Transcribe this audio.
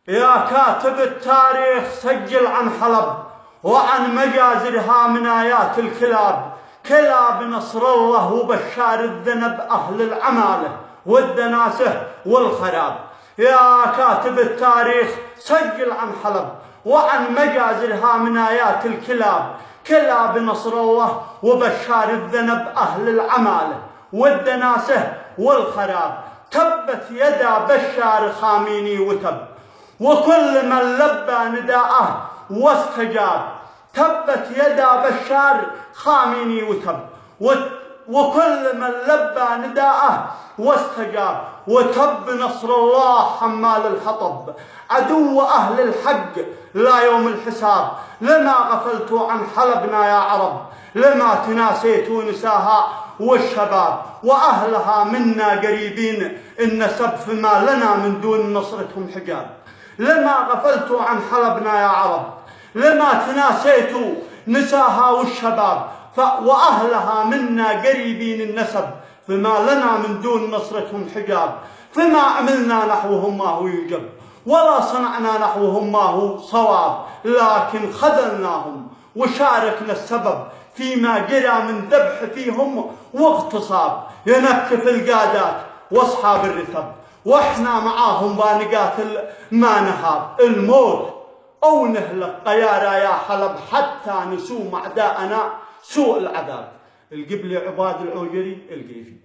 يا كاتب التاريخ سجل عن حلب وعن مجازرها من آيات الكلاب، كلاب نصر الله وبشار الذنب أهل العمالة والدناسة والخراب. يا كاتب التاريخ سجل عن حلب وعن مجازرها من آيات الكلاب، كلاب نصر الله وبشار الذنب أهل العمالة والدناسة والخراب. تبت يدا بشار خاميني وتب، وكل من لبى نداءه واستجاب. تبت يدا بشار خاميني وتب، وكل من لبى نداءه واستجاب. وتب نصر الله حمال الحطب، عدو أهل الحق لا يوم الحساب. لما غفلتوا عن حلبنا يا عرب، لما تناسيتوا نساها والشباب. وأهلها منا قريبين النسب، فما لنا من دون نصرتهم حجاب. لما غفلتوا عن حلبنا يا عرب، لما تناسيتوا نساها والشباب. وأهلها منا قريبين النسب، فما لنا من دون نصرتهم حجاب. فما عملنا نحوهم ما هو يجب، ولا صنعنا نحوهم ما هو صواب. لكن خذلناهم وشاركنا السبب فيما جرى من ذبح فيهم واغتصاب. ينكف القادات واصحاب الرتب، واحنا معاهم بنقاتل ما نهاب. الموت او نهلك قيارى يا حلب، حتى نسوم اعداءنا سوء العذاب. القبلي عباد العوجري القيفي.